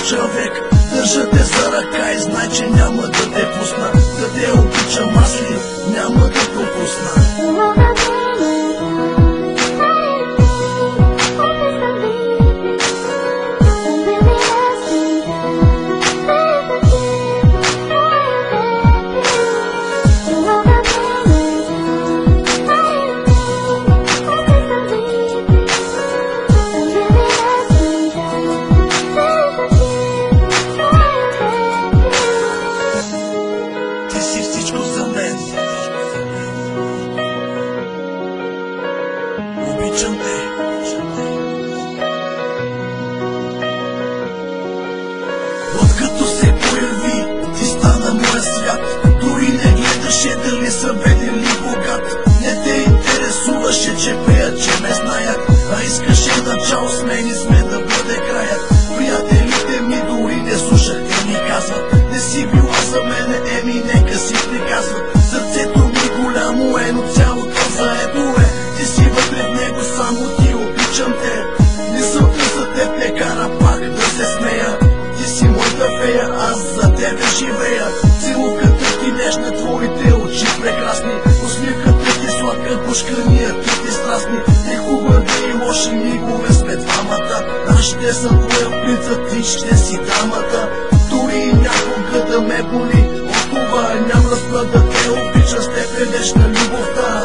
човек. Държа те за ръка и знай, че няма да те пусна. Да те обичам аз ли, няма да пропусна. Обичам те. Откато се появи, ти стана моя свят. Дори не гледаше дали съм беден или богат. Не те интересуваше, че пеят, че ме знаят, а искаше начало с мен и сме да бъде краят. Приятелите ми дори не слушах, те ми казват: не си била за мене, еми нека си приказват. Сърцето ми голямо е, но цялото заето е. Ти си вътре в него, само ти обичам те. Мисълта за теб ме кара пак да се смея. Ти си моята фея, аз за тебе живея. Целуката ти нежна, твоите очи прекрасни. Усмивката ти сладка, пушканията ти страстни. Ти хубави и лоши мигове сме двамата. Аз ще съм твоя принца, ти ще си дамата. Дори някога да ме боли от това, няма да спра да те обичам, с теб е вечна любовта.